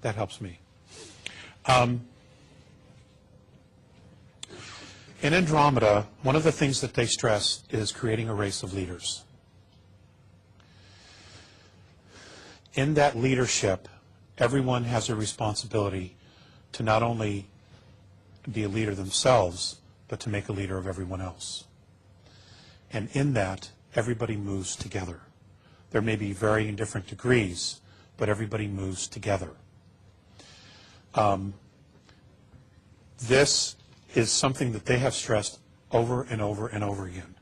That helps me. In Andrômeda, one of the things that they stress is creating a race of leaders. In that leadership, everyone has a responsibility to not only be a leader themselves, but to make a leader of everyone else. And in that, everybody moves together. There may be varying different degrees, but everybody moves together. This is something that they have stressed over and over and over again.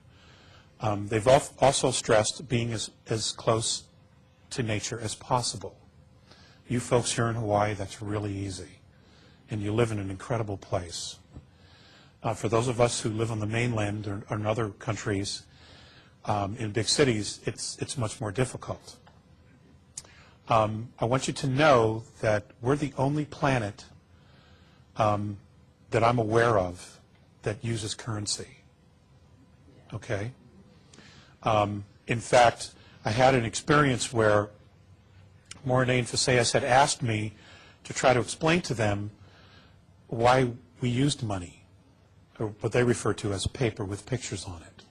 They've also stressed being as close to nature as possible. You folks here in Hawaii, that's really easy. And you live in an incredible place. For those of us who live on the mainland or in other countries, in big cities, it's much more difficult. I want you to know that we're the only planet that I'm aware of that uses currency. Okay? In fact, I had an experience where Mourinho and Facéas had asked me to try to explain to them why we used money, or what they refer to as paper with pictures on it.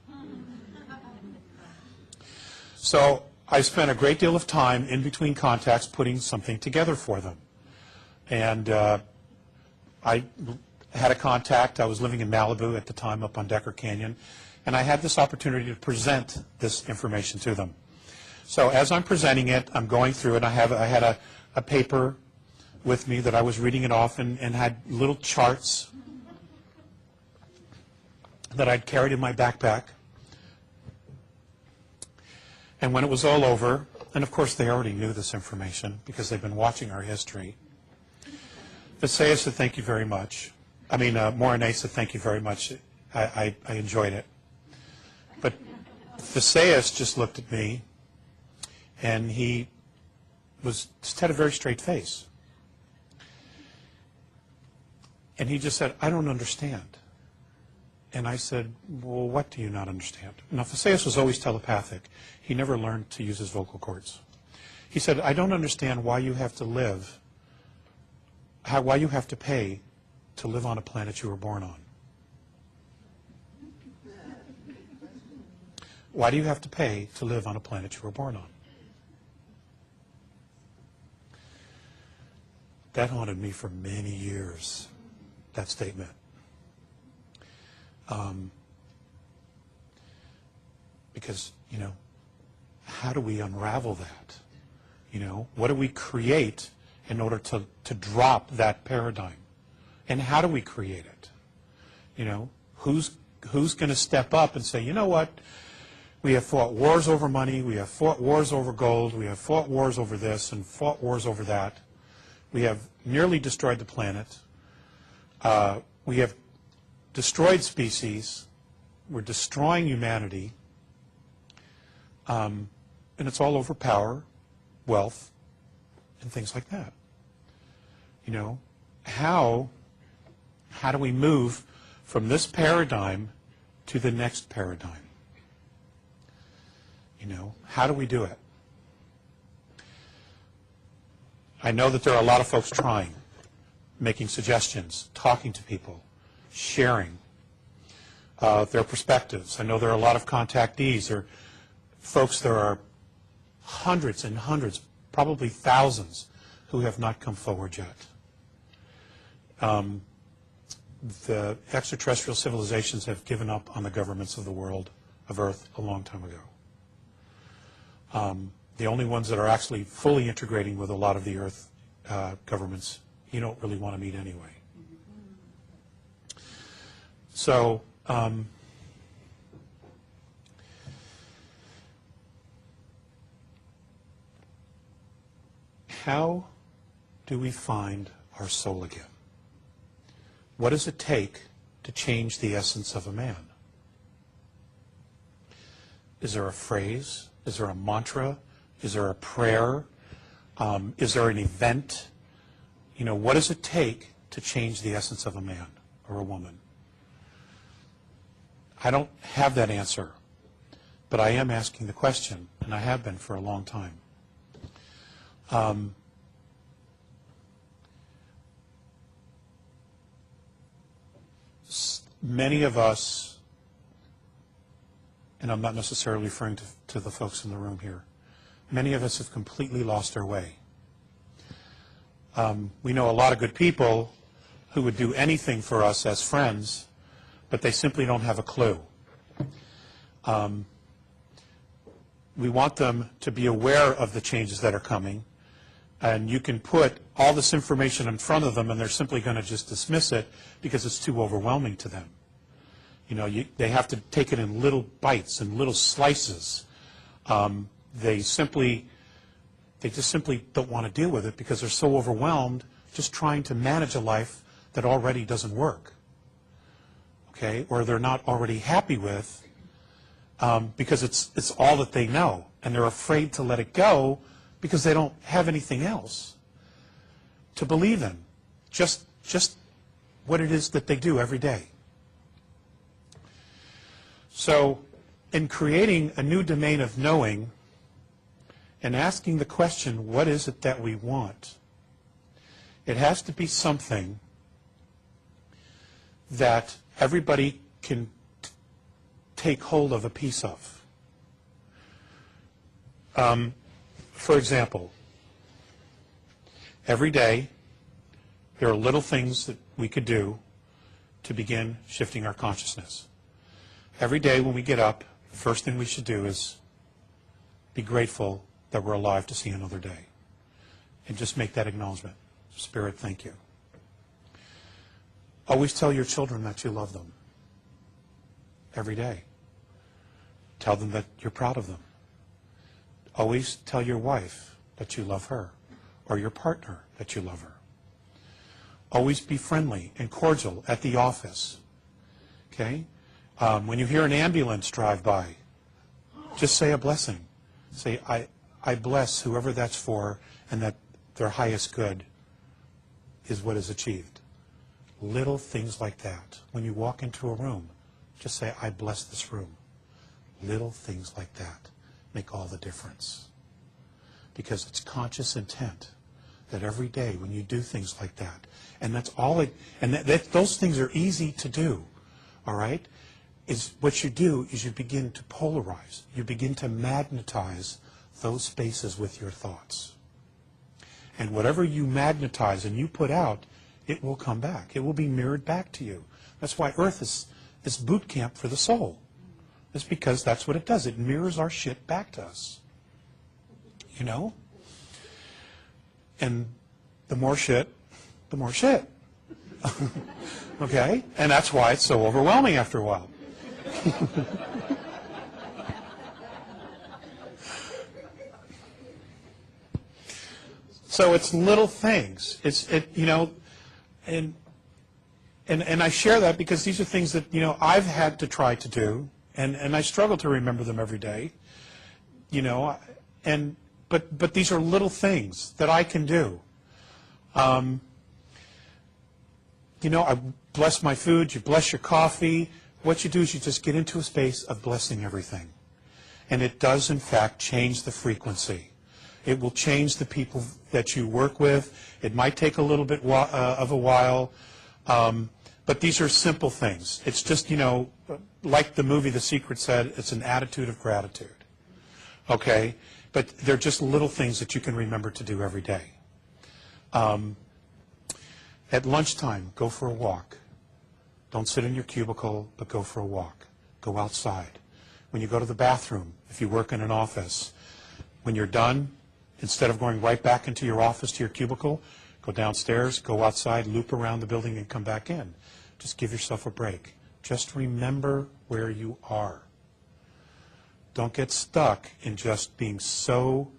So I spent a great deal of time in between contacts putting something together for them. And I had a contact. I was living in Malibu at the time up on Decker Canyon, and I had this opportunity to present this information to them. So as I'm presenting it, I'm going through it. I had a paper with me that I was reading it off and had little charts that I'd carried in my backpack. And when it was all over, and of course they already knew this information because they've been watching our history, Facéas said, thank you very much. Mourinho said, thank you very much. I enjoyed it. But Facéas just looked at me, and he just had a very straight face. And he just said, I don't understand. And I said, well, what do you not understand? Now, Facéas was always telepathic. He never learned to use his vocal cords. He said, I don't understand why you have to live, why you have to pay to live on a planet you were born on. Why do you have to pay to live on a planet you were born on? That haunted me for many years, that statement. Because, how do we unravel that? What do we create in order to drop that paradigm? And how do we create it? Who's going to step up and say, you know what? We have fought wars over money. We have fought wars over gold. We have fought wars over this and fought wars over that. We have nearly destroyed the planet. We have destroyed species. We're destroying humanity. And it's all over power, wealth, and things like that. How do we move from this paradigm to the next paradigm? How do we do it? I know that there are a lot of folks trying, making suggestions, talking to people, sharing their perspectives. I know there are a lot of contactees. There are folks, there are hundreds and hundreds, probably thousands, who have not come forward yet. The extraterrestrial civilizations have given up on the governments of the world, of Earth, a long time ago. The only ones that are actually fully integrating with a lot of the Earth governments, you don't really want to meet anyway. So, how do we find our soul again? What does it take to change the essence of a man? Is there a phrase? Is there a mantra? Is there a prayer? Is there an event? What does it take to change the essence of a man or a woman? I don't have that answer, but I am asking the question, and I have been for a long time. many of us, and I'm not necessarily referring to the folks in the room here, many of us have completely lost our way. We know a lot of good people who would do anything for us as friends, but they simply don't have a clue. We want them to be aware of the changes that are coming, and you can put all this information in front of them and they're simply going to just dismiss it because it's too overwhelming to them. You know, they have to take it in little bites and little slices. They just simply don't want to deal with it because they're so overwhelmed just trying to manage a life that already doesn't work, okay, or they're not already happy with, because it's all that they know, and they're afraid to let it go because they don't have anything else to believe in, just what it is that they do every day. So in creating a new domain of knowing and asking the question, what is it that we want? It has to be something that everybody can take hold of a piece of. For example, every day there are little things that we could do to begin shifting our consciousness. Every day when we get up, the first thing we should do is be grateful that we're alive to see another day. And just make that acknowledgement. Spirit, thank you. Always tell your children that you love them. Every day. Tell them that you're proud of them. Always tell your wife that you love her, or your partner that you love her. Always be friendly and cordial at the office. Okay? When you hear an ambulance drive by, just say a blessing. Say, I bless whoever that's for, and that their highest good is what is achieved. Little things like that. When you walk into a room, just say, I bless this room. Little things like that make all the difference. Because it's conscious intent that every day when you do things like that, and that's all it, and those things are easy to do, all right? Is what you do is you begin to polarize. You begin to magnetize those spaces with your thoughts. And whatever you magnetize and you put out, it will come back. It will be mirrored back to you. That's why Earth is boot camp for the soul. It's because that's what it does. It mirrors our shit back to us. You know? And the more shit, the more shit. Okay? And that's why it's so overwhelming after a while. So it's little things. You know, and I share that because these are things that, you know, I've had to try to do, and I struggle to remember them every day. You know, but these are little things that I can do. You know, I bless my food, you bless your coffee. What you do is you just get into a space of blessing everything. And it does, in fact, change the frequency. It will change the people that you work with. It might take a little bit of a while, but these are simple things. It's just, you know, like the movie The Secret said, it's an attitude of gratitude. Okay? But they're just little things that you can remember to do every day. At lunchtime, go for a walk. Don't sit in your cubicle, but go for a walk. Go outside. When you go to the bathroom, if you work in an office, when you're done, instead of going right back into your office to your cubicle, go downstairs, go outside, loop around the building, and come back in. Just give yourself a break. Just remember where you are. Don't get stuck in just being so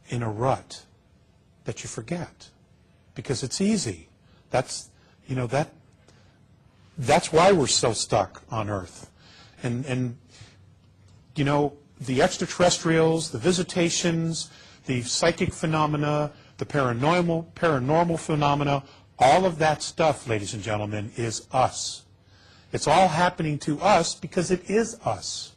in a rut that you forget. Because it's easy. That's, you know, that's why we're so stuck on Earth. And you know, the extraterrestrials, the visitations, the psychic phenomena, the paranormal phenomena, all of that stuff, ladies and gentlemen, is us. It's all happening to us because it is us.